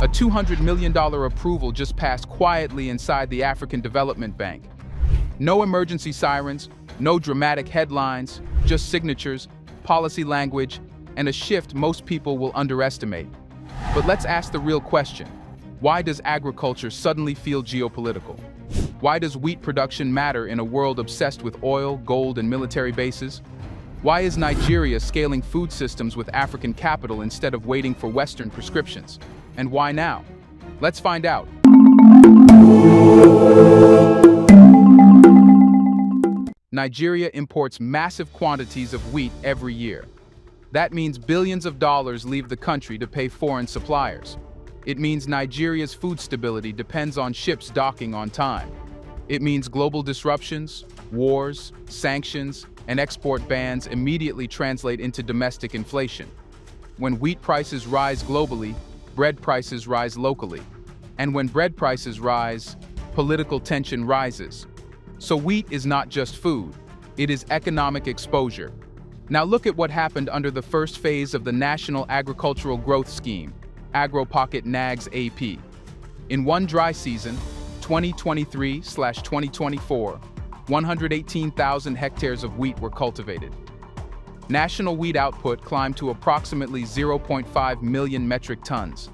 A $200 million approval just passed quietly inside the African Development Bank. No emergency sirens, no dramatic headlines, just signatures, policy language, and a shift most people will underestimate. But let's ask the real question. Why does agriculture suddenly feel geopolitical? Why does wheat production matter in a world obsessed with oil, gold, and military bases? Why is Nigeria scaling food systems with African capital instead of waiting for Western prescriptions? And why now? Let's find out. Nigeria imports massive quantities of wheat every year. That means billions of dollars leave the country to pay foreign suppliers. It means Nigeria's food stability depends on ships docking on time. It means global disruptions, wars, sanctions, and export bans immediately translate into domestic inflation. When wheat prices rise globally, bread prices rise locally. And when bread prices rise, political tension rises. So wheat is not just food, it is economic exposure. Now look at what happened under the first phase of the National Agricultural Growth Scheme, AgroPocket NAGS AP. In one dry season, 2023/2024, 118,000 hectares of wheat were cultivated. National wheat output climbed to approximately 0.5 million metric tons.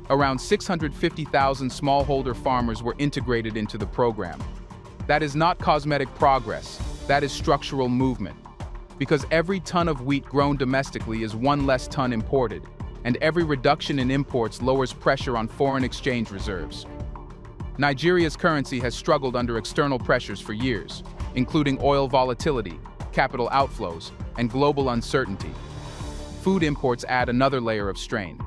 Around 650,000 smallholder farmers were integrated into the program. That is not cosmetic progress, that is structural movement. Because every ton of wheat grown domestically is one less ton imported, and every reduction in imports lowers pressure on foreign exchange reserves. Nigeria's currency has struggled under external pressures for years, including oil volatility, capital outflows, and global uncertainty. Food imports add another layer of strain.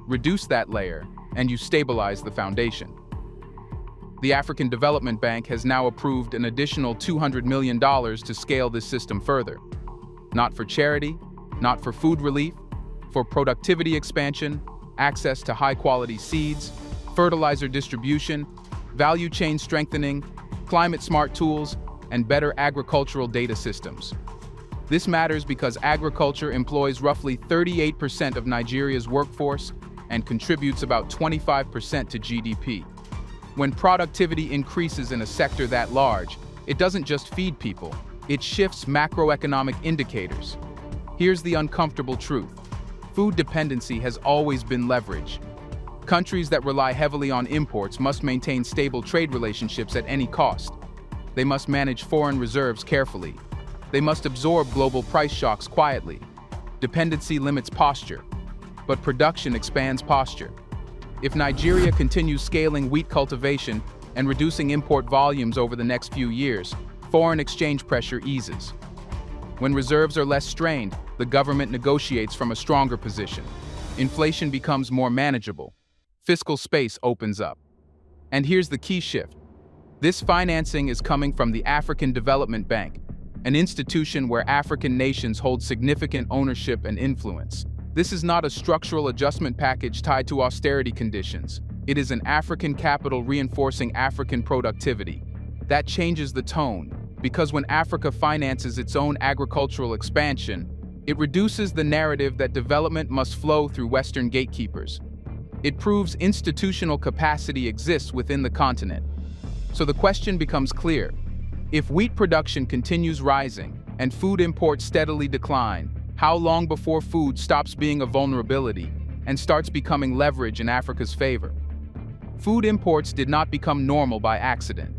Reduce that layer, and you stabilize the foundation. The African Development Bank has now approved an additional $200 million to scale this system further. Not for charity, not for food relief, for productivity expansion, access to high-quality seeds, fertilizer distribution, value chain strengthening, climate-smart tools, and better agricultural data systems. This matters because agriculture employs roughly 38% of Nigeria's workforce and contributes about 25% to GDP. When productivity increases in a sector that large, it doesn't just feed people, it shifts macroeconomic indicators. Here's the uncomfortable truth. Food dependency has always been leverage. Countries that rely heavily on imports must maintain stable trade relationships at any cost. They must manage foreign reserves carefully. They must absorb global price shocks quietly. Dependency limits posture, but production expands posture. If Nigeria continues scaling wheat cultivation and reducing import volumes over the next few years, foreign exchange pressure eases. When reserves are less strained, the government negotiates from a stronger position. Inflation becomes more manageable. Fiscal space opens up. And here's the key shift. This financing is coming from the African Development Bank, an institution where African nations hold significant ownership and influence. This is not a structural adjustment package tied to austerity conditions. It is an African capital reinforcing African productivity. That changes the tone, because when Africa finances its own agricultural expansion, it reduces the narrative that development must flow through Western gatekeepers. It proves institutional capacity exists within the continent. So the question becomes clear. If wheat production continues rising and food imports steadily decline, how long before food stops being a vulnerability and starts becoming leverage in Africa's favor? Food imports did not become normal by accident.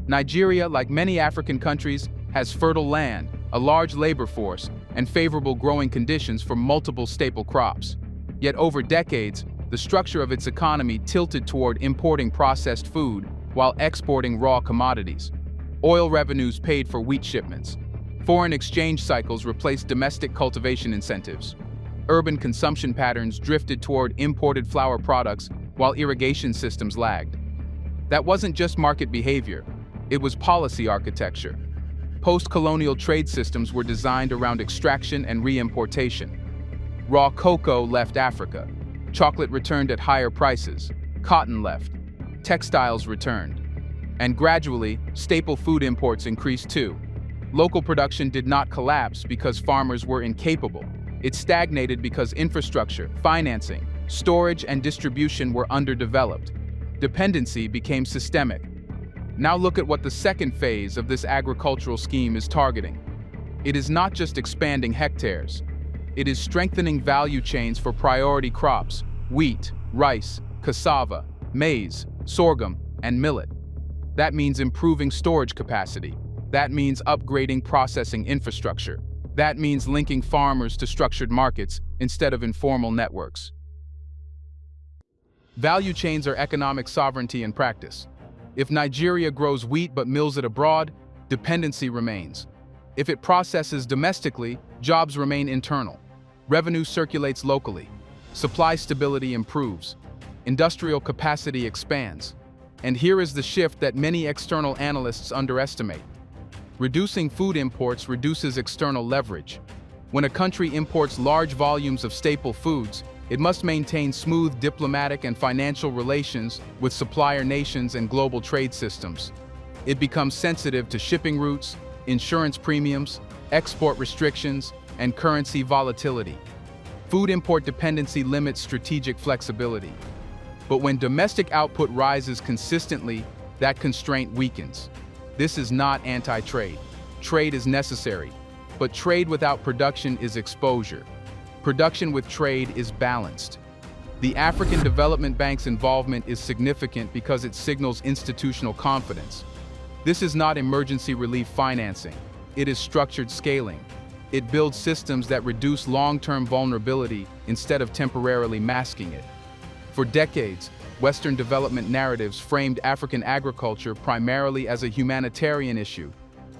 Nigeria, like many African countries, has fertile land, a large labor force, and favorable growing conditions for multiple staple crops. Yet over decades, the structure of its economy tilted toward importing processed food while exporting raw commodities. Oil revenues paid for wheat shipments. Foreign exchange cycles replaced domestic cultivation incentives. Urban consumption patterns drifted toward imported flour products while irrigation systems lagged. That wasn't just market behavior, it was policy architecture. Post-colonial trade systems were designed around extraction and re-importation. Raw cocoa left Africa. Chocolate returned at higher prices. Cotton left. Textiles returned. And gradually, staple food imports increased too. Local production did not collapse because farmers were incapable. It stagnated because infrastructure, financing, Storage and distribution were underdeveloped. Dependency became systemic. Now look at what the second phase of this agricultural scheme is targeting. It is not just expanding hectares. It is strengthening value chains for priority crops: wheat, rice, cassava, maize, sorghum, and millet. That means improving storage capacity. That means upgrading processing infrastructure. That means linking farmers to structured markets instead of informal networks. Value chains are economic sovereignty in practice. If Nigeria grows wheat but mills it abroad, dependency remains. If it processes domestically, jobs remain internal. Revenue circulates locally. Supply stability improves. Industrial capacity expands. And here is the shift that many external analysts underestimate. Reducing food imports reduces external leverage. When a country imports large volumes of staple foods, it must maintain smooth diplomatic and financial relations with supplier nations and global trade systems. It becomes sensitive to shipping routes, insurance premiums, export restrictions, and currency volatility. Food import dependency limits strategic flexibility. But when domestic output rises consistently, that constraint weakens. This is not anti-trade. Trade is necessary, but trade without production is exposure. Production with trade is balanced. The African Development Bank's involvement is significant because it signals institutional confidence. This is not emergency relief financing. It is structured scaling. It builds systems that reduce long-term vulnerability instead of temporarily masking it. For decades, Western development narratives framed African agriculture primarily as a humanitarian issue: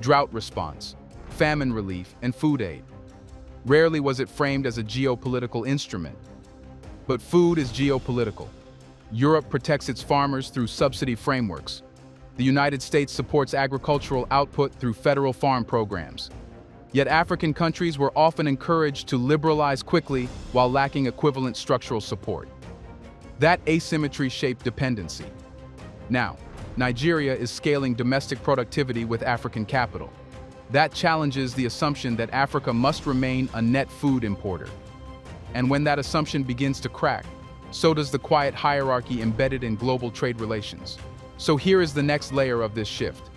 drought response, famine relief, and food aid. Rarely was it framed as a geopolitical instrument. But food is geopolitical. Europe protects its farmers through subsidy frameworks. The United States supports agricultural output through federal farm programs. Yet African countries were often encouraged to liberalize quickly while lacking equivalent structural support. That asymmetry shaped dependency. Now, Nigeria is scaling domestic productivity with African capital. That challenges the assumption that Africa must remain a net food importer. And when that assumption begins to crack, so does the quiet hierarchy embedded in global trade relations. So here is the next layer of this shift.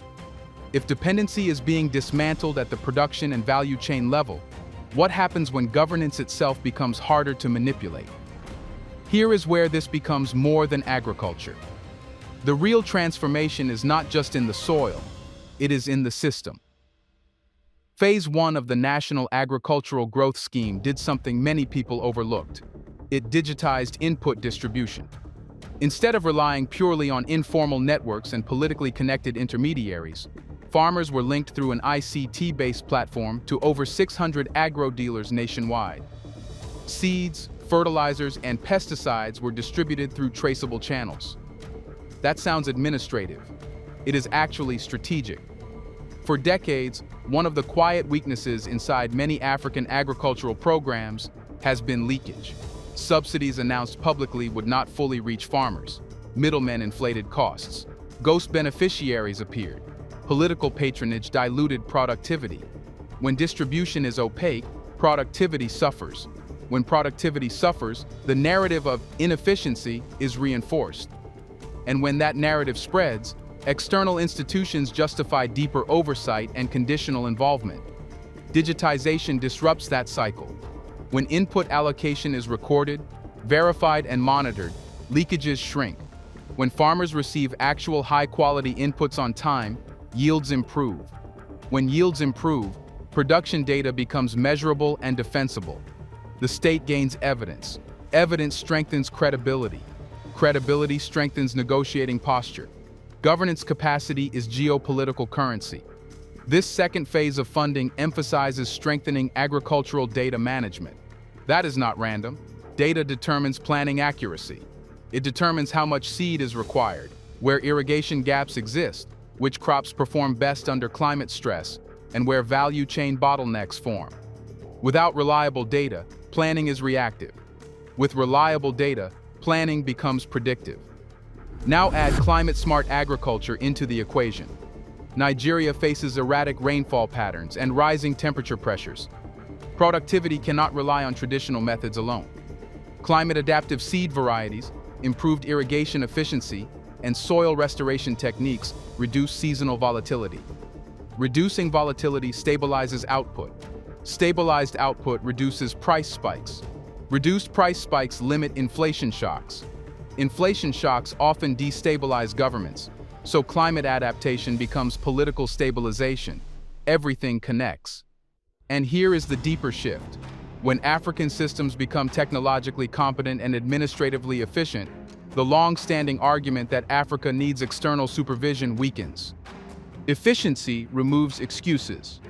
If dependency is being dismantled at the production and value chain level, what happens when governance itself becomes harder to manipulate? Here is where this becomes more than agriculture. The real transformation is not just in the soil, it is in the system. Phase 1 of the National Agricultural Growth Scheme did something many people overlooked. It digitized input distribution. Instead of relying purely on informal networks and politically connected intermediaries, farmers were linked through an ICT-based platform to over 600 agro-dealers nationwide. Seeds, fertilizers, and pesticides were distributed through traceable channels. That sounds administrative. It is actually strategic. For decades, one of the quiet weaknesses inside many African agricultural programs has been leakage. Subsidies announced publicly would not fully reach farmers. Middlemen inflated costs. Ghost beneficiaries appeared. Political patronage diluted productivity. When distribution is opaque, productivity suffers. When productivity suffers, the narrative of inefficiency is reinforced. And when that narrative spreads, external institutions justify deeper oversight and conditional involvement. Digitization disrupts that cycle. When input allocation is recorded, verified, and monitored, leakages shrink. When farmers receive actual high-quality inputs on time, yields improve. When yields improve, production data becomes measurable and defensible. The state gains evidence. Evidence strengthens credibility. Credibility strengthens negotiating posture. Governance capacity is geopolitical currency. This second phase of funding emphasizes strengthening agricultural data management. That is not random. Data determines planning accuracy. It determines how much seed is required, where irrigation gaps exist, which crops perform best under climate stress, and where value chain bottlenecks form. Without reliable data, planning is reactive. With reliable data, planning becomes predictive. Now add climate-smart agriculture into the equation. Nigeria faces erratic rainfall patterns and rising temperature pressures. Productivity cannot rely on traditional methods alone. Climate-adaptive seed varieties, improved irrigation efficiency, and soil restoration techniques reduce seasonal volatility. Reducing volatility stabilizes output. Stabilized output reduces price spikes. Reduced price spikes limit inflation shocks. Inflation shocks often destabilize governments, so climate adaptation becomes political stabilization. Everything connects. And here is the deeper shift. When African systems become technologically competent and administratively efficient, the long-standing argument that Africa needs external supervision weakens. Efficiency removes excuses.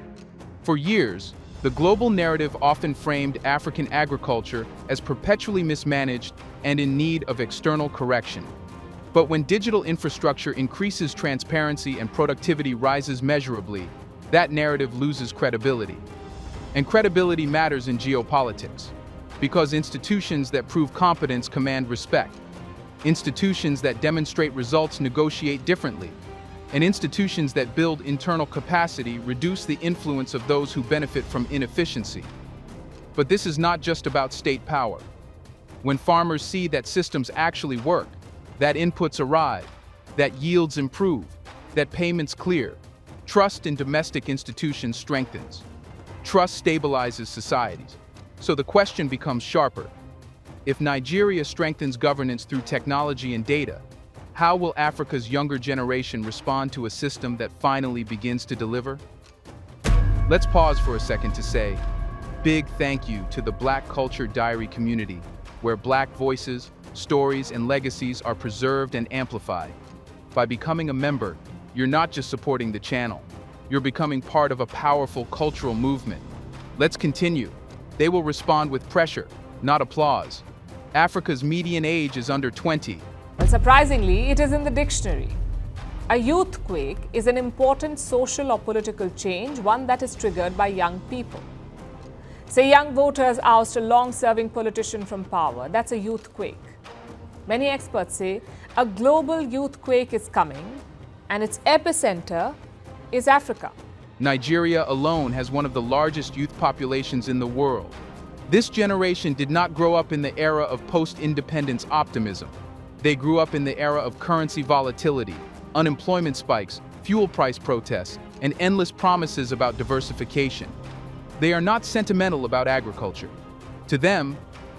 For years, the global narrative often framed African agriculture as perpetually mismanaged and in need of external correction. But when digital infrastructure increases transparency and productivity rises measurably, that narrative loses credibility. And credibility matters in geopolitics, because institutions that prove competence command respect. Institutions that demonstrate results negotiate differently. And institutions that build internal capacity reduce the influence of those who benefit from inefficiency. But this is not just about state power. When farmers see that systems actually work, that inputs arrive, that yields improve, that payments clear, trust in domestic institutions strengthens. Trust stabilizes societies. So the question becomes sharper. If Nigeria strengthens governance through technology and data, how will Africa's younger generation respond to a system that finally begins to deliver? Let's pause for a second to say, big thank you to the Black Culture Diary community, where Black voices, stories, and legacies are preserved and amplified. By becoming a member, you're not just supporting the channel, you're becoming part of a powerful cultural movement. Let's continue. They will respond with pressure, not applause. Africa's median age is under 20. Well, surprisingly, it is in the dictionary. A youthquake is an important social or political change, one that is triggered by young people. Say young voters oust a long-serving politician from power. That's a youthquake. Many experts say a global youthquake is coming, and its epicenter is Africa. Nigeria alone has one of the largest youth populations in the world. This generation did not grow up in the era of post-independence optimism. They grew up in the era of currency volatility, unemployment spikes, fuel price protests, and endless promises about diversification. They are not sentimental about agriculture. To them,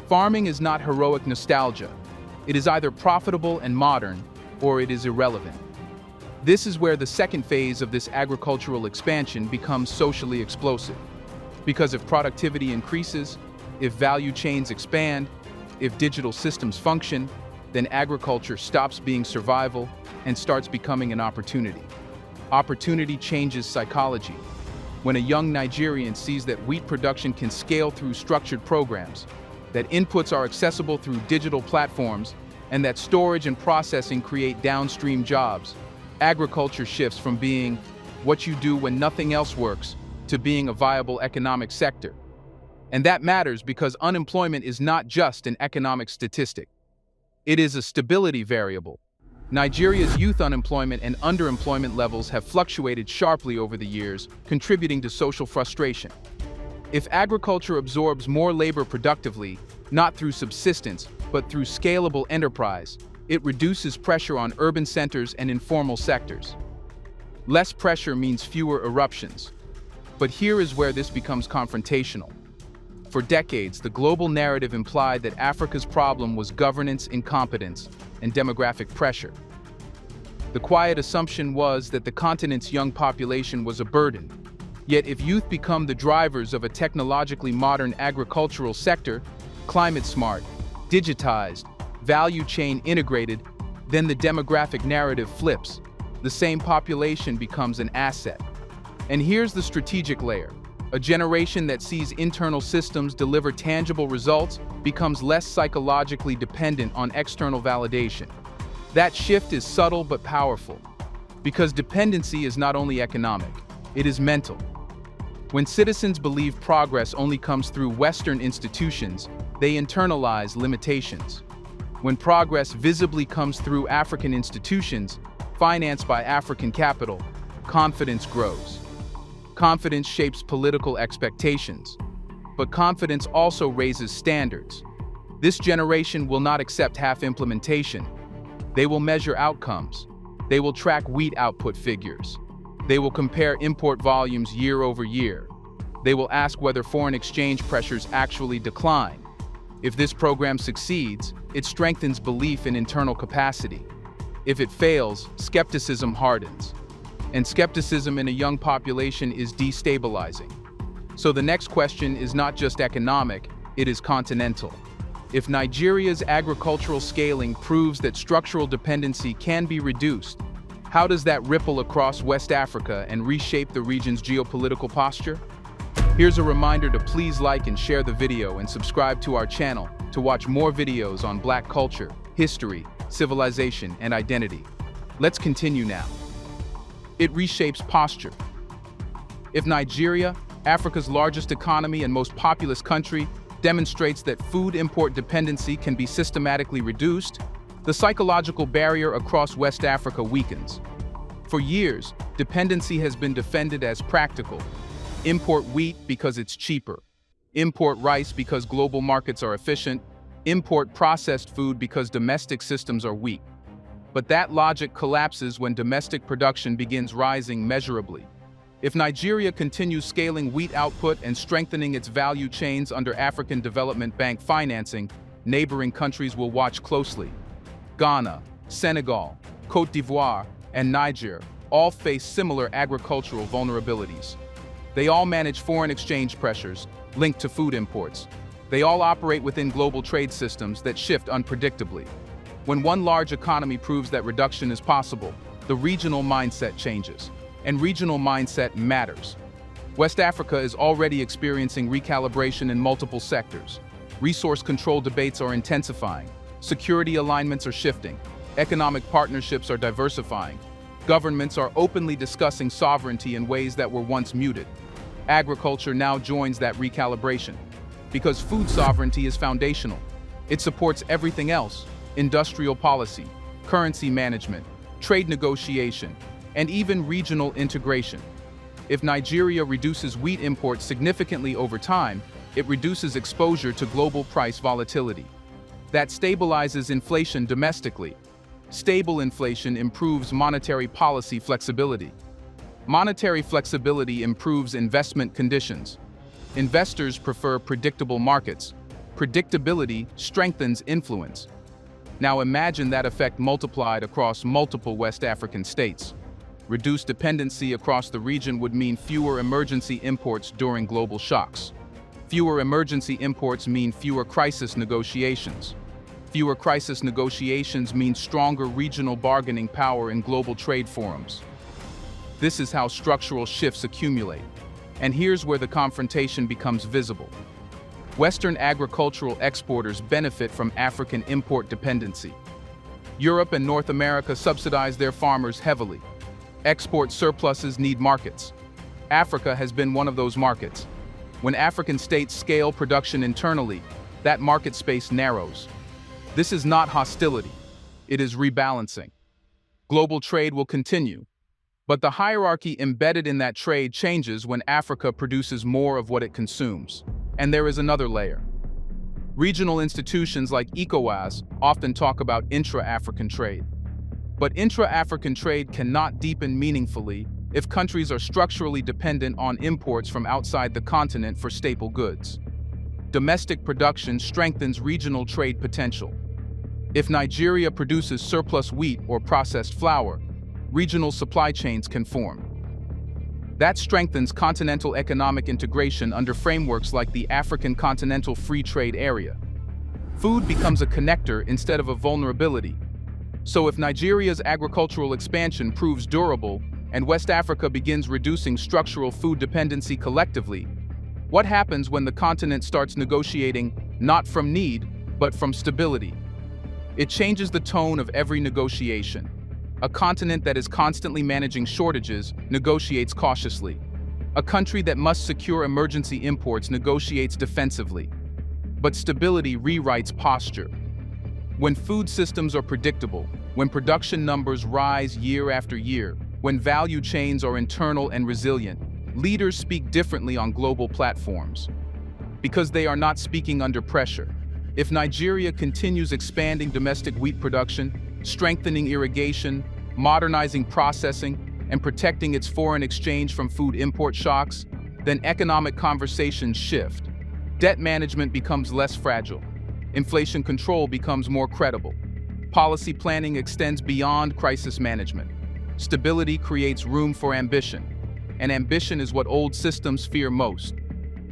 farming is not heroic nostalgia. It is either profitable and modern, or it is irrelevant. This is where the second phase of this agricultural expansion becomes socially explosive. Because if productivity increases, if value chains expand, if digital systems function, then agriculture stops being survival and starts becoming an opportunity. Opportunity changes psychology. When a young Nigerian sees that wheat production can scale through structured programs, that inputs are accessible through digital platforms, and that storage and processing create downstream jobs, agriculture shifts from being what you do when nothing else works to being a viable economic sector. And that matters because unemployment is not just an economic statistic. It is a stability variable. Nigeria's youth unemployment and underemployment levels have fluctuated sharply over the years, contributing to social frustration. If agriculture absorbs more labor productively, not through subsistence, but through scalable enterprise, it reduces pressure on urban centers and informal sectors. Less pressure means fewer eruptions. But here is where this becomes confrontational. For decades, the global narrative implied that Africa's problem was governance incompetence and demographic pressure. The quiet assumption was that the continent's young population was a burden. Yet if youth become the drivers of a technologically modern agricultural sector, climate-smart, digitized, value chain integrated, then the demographic narrative flips. The same population becomes an asset. And here's the strategic layer. A generation that sees internal systems deliver tangible results becomes less psychologically dependent on external validation. That shift is subtle but powerful, because dependency is not only economic, it is mental. When citizens believe progress only comes through Western institutions, they internalize limitations. When progress visibly comes through African institutions, financed by African capital, confidence grows. Confidence shapes political expectations, but confidence also raises standards. This generation will not accept half implementation. They will measure outcomes. They will track wheat output figures. They will compare import volumes year over year. They will ask whether foreign exchange pressures actually decline. If this program succeeds, it strengthens belief in internal capacity. If it fails, skepticism hardens. And skepticism in a young population is destabilizing. So the next question is not just economic, it is continental. If Nigeria's agricultural scaling proves that structural dependency can be reduced, how does that ripple across West Africa and reshape the region's geopolitical posture? Here's a reminder to please like and share the video and subscribe to our channel to watch more videos on Black culture, history, civilization, and identity. Let's continue now. It reshapes posture. If Nigeria, Africa's largest economy and most populous country, demonstrates that food import dependency can be systematically reduced, the psychological barrier across West Africa weakens. For years, dependency has been defended as practical. Import wheat because it's cheaper. Import rice because global markets are efficient. Import processed food because domestic systems are weak. But that logic collapses when domestic production begins rising measurably. If Nigeria continues scaling wheat output and strengthening its value chains under African Development Bank financing, neighboring countries will watch closely. Ghana, Senegal, Côte d'Ivoire, and Niger all face similar agricultural vulnerabilities. They all manage foreign exchange pressures linked to food imports. They all operate within global trade systems that shift unpredictably. When one large economy proves that reduction is possible, the regional mindset changes. And regional mindset matters. West Africa is already experiencing recalibration in multiple sectors. Resource control debates are intensifying. Security alignments are shifting. Economic partnerships are diversifying. Governments are openly discussing sovereignty in ways that were once muted. Agriculture now joins that recalibration. Because food sovereignty is foundational. It supports everything else: industrial policy, currency management, trade negotiation, and even regional integration. If Nigeria reduces wheat imports significantly over time, it reduces exposure to global price volatility. That stabilizes inflation domestically. Stable inflation improves monetary policy flexibility. Monetary flexibility improves investment conditions. Investors prefer predictable markets. Predictability strengthens influence. Now imagine that effect multiplied across multiple West African states. Reduced dependency across the region would mean fewer emergency imports during global shocks. Fewer emergency imports mean fewer crisis negotiations. Fewer crisis negotiations mean stronger regional bargaining power in global trade forums. This is how structural shifts accumulate. And here's where the confrontation becomes visible. Western agricultural exporters benefit from African import dependency. Europe and North America subsidize their farmers heavily. Export surpluses need markets. Africa has been one of those markets. When African states scale production internally, that market space narrows. This is not hostility. It is rebalancing. Global trade will continue, but the hierarchy embedded in that trade changes when Africa produces more of what it consumes. And there is another layer. Regional institutions like ECOWAS often talk about intra-African trade. But intra-African trade cannot deepen meaningfully if countries are structurally dependent on imports from outside the continent for staple goods. Domestic production strengthens regional trade potential. If Nigeria produces surplus wheat or processed flour, regional supply chains can form. That strengthens continental economic integration under frameworks like the African Continental Free Trade Area. Food becomes a connector instead of a vulnerability. So if Nigeria's agricultural expansion proves durable and West Africa begins reducing structural food dependency collectively, what happens when the continent starts negotiating not from need, but from stability? It changes the tone of every negotiation. A continent that is constantly managing shortages negotiates cautiously. A country that must secure emergency imports negotiates defensively. But stability rewrites posture. When food systems are predictable, when production numbers rise year after year, when value chains are internal and resilient, leaders speak differently on global platforms. Because they are not speaking under pressure. If Nigeria continues expanding domestic wheat production, strengthening irrigation, modernizing processing, and protecting its foreign exchange from food import shocks, then economic conversations shift. Debt management becomes less fragile. Inflation control becomes more credible. Policy planning extends beyond crisis management. Stability creates room for ambition, and ambition is what old systems fear most.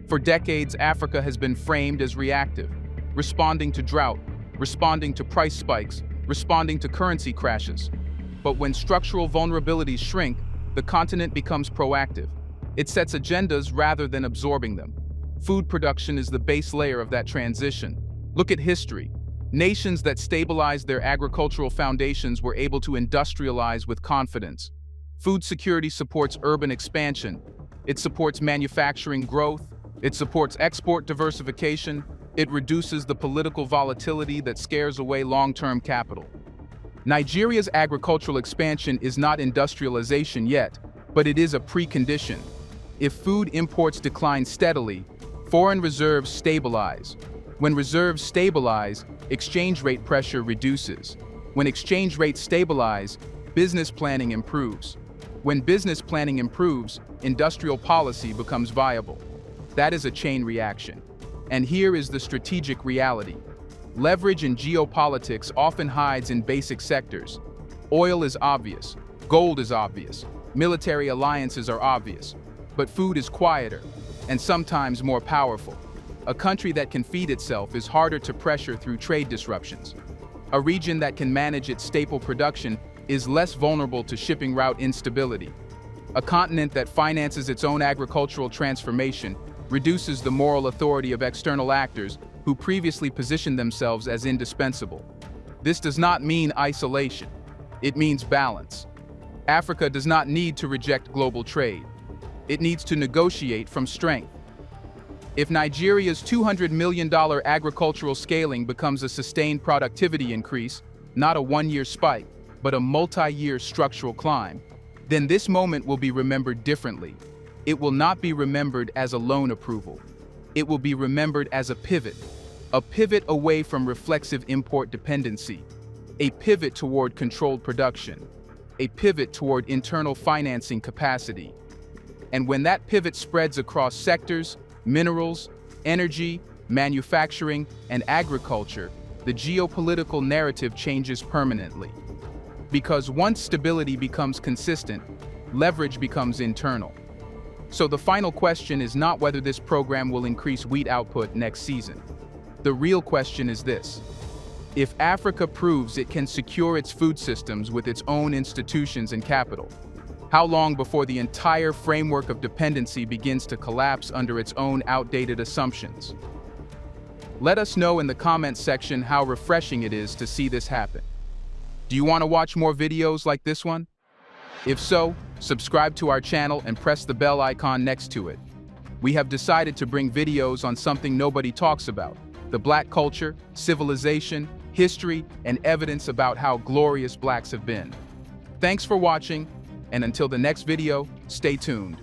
For decades, Africa has been framed as reactive, responding to drought, responding to price spikes, responding to currency crashes. But when structural vulnerabilities shrink, the continent becomes proactive. It sets agendas rather than absorbing them. Food production is the base layer of that transition. Look at history. Nations that stabilized their agricultural foundations were able to industrialize with confidence. Food security supports urban expansion. It supports manufacturing growth. It supports export diversification. It reduces the political volatility that scares away long-term capital. Nigeria's agricultural expansion is not industrialization yet, but it is a precondition. If food imports decline steadily, foreign reserves stabilize. When reserves stabilize, exchange rate pressure reduces. When exchange rates stabilize, business planning improves. When business planning improves, industrial policy becomes viable. That is a chain reaction. And here is the strategic reality. Leverage in geopolitics often hides in basic sectors. Oil is obvious, gold is obvious, military alliances are obvious, but food is quieter and sometimes more powerful. A country that can feed itself is harder to pressure through trade disruptions. A region that can manage its staple production is less vulnerable to shipping route instability. A continent that finances its own agricultural transformation reduces the moral authority of external actors who previously positioned themselves as indispensable. This does not mean isolation. It means balance. Africa does not need to reject global trade. It needs to negotiate from strength. If Nigeria's $200 million agricultural scaling becomes a sustained productivity increase, not a one-year spike, but a multi-year structural climb, then this moment will be remembered differently. It will not be remembered as a loan approval. It will be remembered as a pivot away from reflexive import dependency, a pivot toward controlled production, a pivot toward internal financing capacity. And when that pivot spreads across sectors, minerals, energy, manufacturing, and agriculture, the geopolitical narrative changes permanently. Because once stability becomes consistent, leverage becomes internal. So the final question is not whether this program will increase wheat output next season. The real question is this: if Africa proves it can secure its food systems with its own institutions and capital, how long before the entire framework of dependency begins to collapse under its own outdated assumptions? Let us know in the comments section how refreshing it is to see this happen. Do you want to watch more videos like this one? If so, subscribe to our channel and press the bell icon next to it. We have decided to bring videos on something nobody talks about: the Black culture, civilization, history, and evidence about how glorious Blacks have been. Thanks for watching, and until the next video, stay tuned.